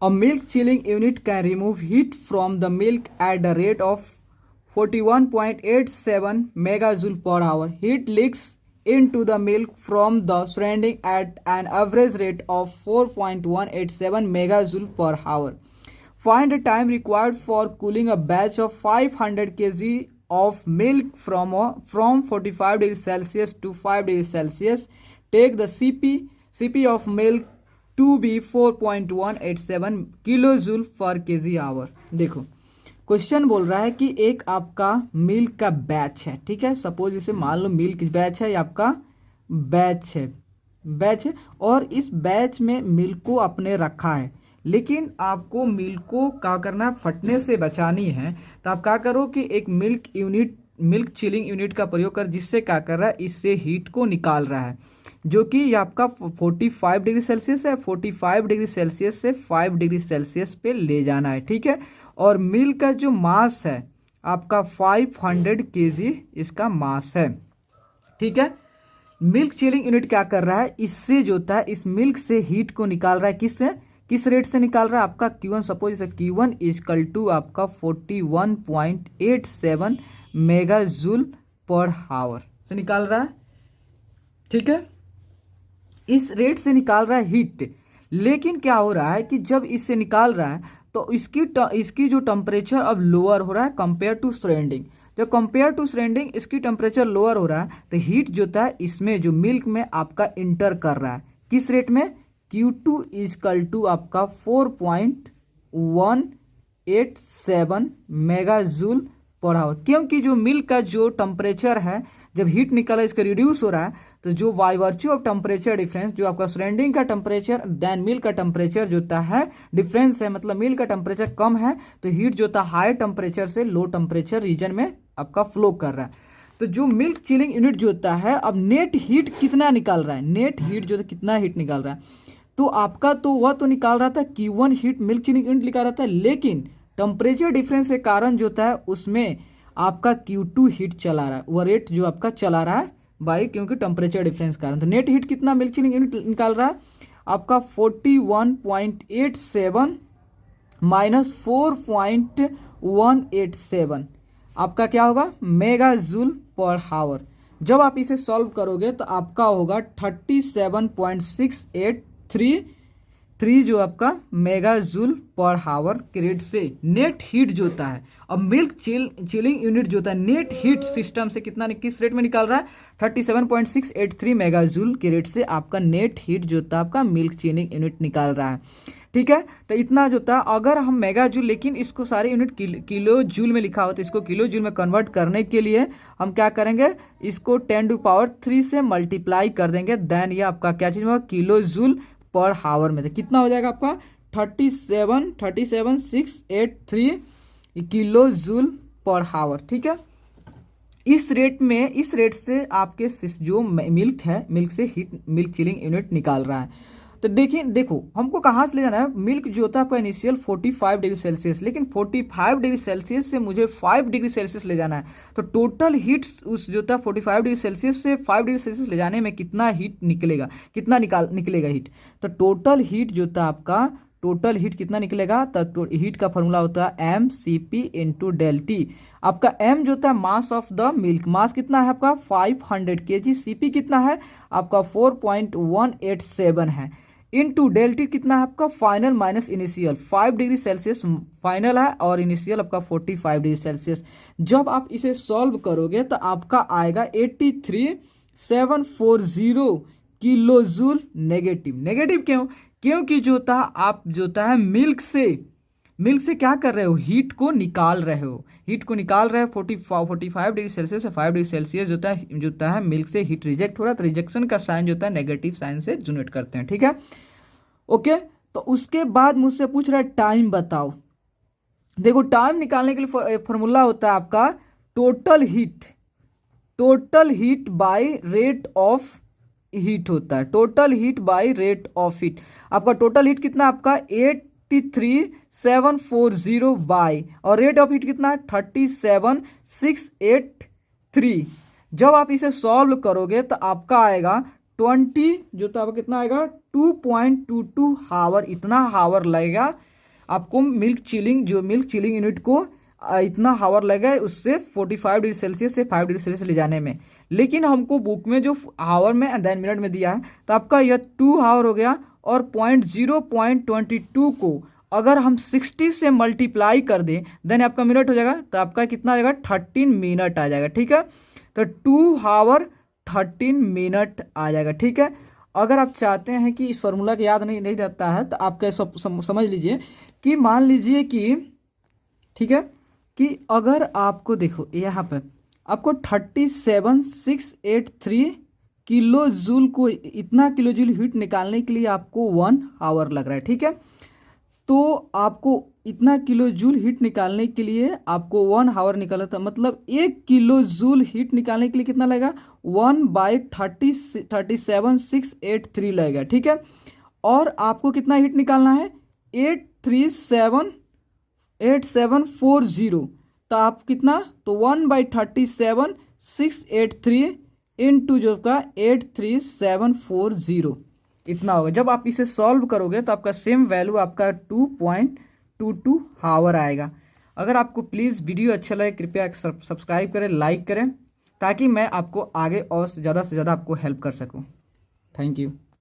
A milk chilling unit can remove heat from the milk at the rate of 41.87 megajoule per hour. Heat leaks into the milk from the surrounding at an average rate of 4.187 megajoule per hour. Find the time required for cooling a batch of 500 kg of milk from 45 degrees Celsius to 5 degrees Celsius. Take the CP of milk to be 4.187 kilo joule per KG hour. देखो question बोल रहा है कि एक आपका milk का batch है, ठीक है। सपोज इसे मान लो मिल्क बैच है, ये आपका बैच है और इस बैच में मिल्क को आपने रखा है, लेकिन आपको मिल्क को क्या करना है, फटने से बचानी है। तो आप क्या करो कि एक मिल्क चिलिंग यूनिट का प्रयोग कर, जिससे क्या कर रहा है, इससे हीट को निकाल रहा है, जो कि ये आपका 45 डिग्री सेल्सियस है। 45 डिग्री सेल्सियस से 5 डिग्री सेल्सियस पे ले जाना है, ठीक है। और मिल्क का जो मास है आपका 500 केजी इसका मास है, ठीक है। मिल्क चिलिंग यूनिट क्या कर रहा है, इससे जो होता है इस मिल्क से हीट को निकाल रहा है। किस रेट से निकाल रहा है, आपका Q1, सपोज इसे Q1 इक्वल टू आपका 41.87 मेगा जूल पर आवर से निकाल रहा है, ठीक है। इस रेट से निकाल रहा है हीट। लेकिन क्या हो रहा है कि जब इससे निकाल रहा है तो इसकी जो टेम्परेचर अब लोअर हो रहा है कंपेयर टू सराउंडिंग। जब कंपेयर टू सराउंडिंग इसकी टेम्परेचर लोअर हो रहा है तो हीट जो होता है इसमें जो मिल्क में आपका इंटर कर रहा है, किस रेट में, Q2 इक्वल टू आपका 4.187 मेगा जूल पर आवर। क्योंकि जो मिल्क का जो टेम्परेचर है जब हीट निकला इसका रिड्यूस हो रहा है, तो जो by virtue of temperature difference, जो आपका सराउंडिंग का टेम्परेचर देन मिल्क का टेम्परेचर जो होता है डिफरेंस है, मतलब मिल्क का टेम्परेचर कम है तो हीट जो होता है हाई टेम्परेचर से लो टेम्परेचर रीजन में आपका फ्लो कर रहा है। तो जो मिल्क चिलिंग यूनिट जो होता है अब नेट हीट कितना निकाल रहा है, नेट हीट जो कितना हीट निकाल रहा है, तो आपका तो वह तो निकाल रहा था Q1 heat milk chilling unit निकाल रहा था, लेकिन टेम्परेचर डिफरेंस के कारण जो होता है उसमें आपका Q2 हीट चला रहा है, वह रेट जो आपका चला रहा है बाई, क्योंकि टेम्परेचर डिफरेंस के कारण। तो नेट हीट कितना मिल्क चिलिंग यूनिट निकाल रहा है आपका 41.87 माइनस 4.187 आपका क्या होगा, मेगा जूल पर आवर। जब आप इसे सॉल्व करोगे तो आपका होगा 37.683 जो आपका मेगा जूल पर आवर के रेट से नेट हीट जो होता है। अब मिल्क चिलिंग यूनिट जो होता है नेट हीट सिस्टम से किस रेट में निकाल रहा है, 37.683 मेगा जूल के रेट से आपका नेट हीट जो होता है आपका मिल्क चिलिंग यूनिट निकाल रहा है, ठीक है। तो इतना जो होता है, अगर हम मेगा जूल, लेकिन इसको सारे यूनिट किलो जूल में लिखा हो तो इसको किलो जूल में कन्वर्ट करने के लिए हम क्या करेंगे, इसको 10⁻³ से मल्टीप्लाई कर देंगे, देन ये आपका क्या चीज होगा, किलो जूल पर आवर में। तो कितना हो जाएगा आपका 37.683 किलो जूल पर आवर, ठीक है। इस रेट से आपके जो मिल्क है, मिल्क से हीट मिल्क चिलिंग यूनिट निकाल रहा है। तो देखो हमको कहाँ से ले जाना है, मिल्क जो होता है आपका इनिशियल 45 डिग्री सेल्सियस, लेकिन 45 डिग्री सेल्सियस से मुझे 5 डिग्री सेल्सियस ले जाना है। तो टोटल हीट उस जो होता है 45 डिग्री सेल्सियस से 5 डिग्री सेल्सियस ले जाने में कितना हीट निकलेगा, निकलेगा हीट। तो टोटल हीट जो होता है आपका, टोटल हीट कितना निकलेगा, तो हीट का फॉर्मूला होता है mCp इंटू डेल टी। आपका m जो होता है मास ऑफ द मिल्क, मास कितना है आपका 500 kg, Cp कितना है आपका 4.187 है, इनटू डेल टी कितना है आपका final minus initial, 5 degree Celsius final है और इनिशियल आपका 45 डिग्री सेल्सियस। जब आप इसे सॉल्व करोगे तो आपका आएगा 83,740 किलो जूल नेगेटिव क्यों, क्योंकि जो होता है आप जो होता है मिल्क से क्या कर रहे हो, हीट को निकाल रहे हो, 45 डिग्री सेल्सियस से 5 डिग्री सेल्सियस जो होता है मिल्क से हीट रिजेक्ट हो रहा है, तो रिजेक्शन का साइन जो होता है नेगेटिव साइन से जनरेट करते हैं, ठीक है। ओके, तो उसके बाद मुझसे पूछ रहा है टाइम बताओ। देखो टाइम निकालने के लिए फॉर्मूला होता है आपका total heat by rate of heat होता है, total heat by rate of heat. आपका टोटल हीट कितना आपका 83,740 बाय, और रेट ऑफ हीट कितना है 37,683। जब आप इसे सॉल्व करोगे तो आपका आएगा 20 जो तो आपका कितना आएगा 2.22 हावर, इतना हावर लगेगा आपको मिल्क चिलिंग यूनिट को इतना हावर लगा उससे 45 डिग्री सेल्सियस से 5 डिग्री सेल्सियस ले जाने में। लेकिन हमको बुक में जो हावर में एंड देन मिनट में दिया है, तो आपका यह 2 हावर हो गया। और 0.22 को अगर हम 60 से मल्टीप्लाई कर दें देन आपका मिनट हो जाएगा, तो आपका कितना आ जाएगा 13 मिनट आ जाएगा। ठीक है, तो 2 हावर 13 मिनट आ जाएगा। ठीक है, अगर आप चाहते हैं कि इस फॉर्मूला को याद नहीं रहता है, तो आप कैसे समझ लीजिए कि मान लीजिए कि, ठीक है, कि अगर आपको देखो यहाँ पे आपको 37683 किलो जूल को, इतना किलो जूल हीट निकालने के लिए आपको 1 आवर लग रहा है। ठीक है, तो आपको इतना किलो जूल हीट निकालने के लिए आपको 1 आवर निकालना था, मतलब 1 किलो जूल हीट निकालने के लिए कितना लगेगा 1/37683 लगेगा। ठीक है, और आपको कितना हीट निकालना है 8740, तो आप कितना, तो 1/37683 इंटू जो का 83740 इतना होगा। जब आप इसे सॉल्व करोगे तो आपका सेम वैल्यू आपका 2.22 हावर आएगा। अगर आपको प्लीज़ वीडियो अच्छा लगे कृपया सब्सक्राइब करें, लाइक करें, ताकि मैं आपको आगे और से ज़्यादा आपको हेल्प कर सकूं। Thank you.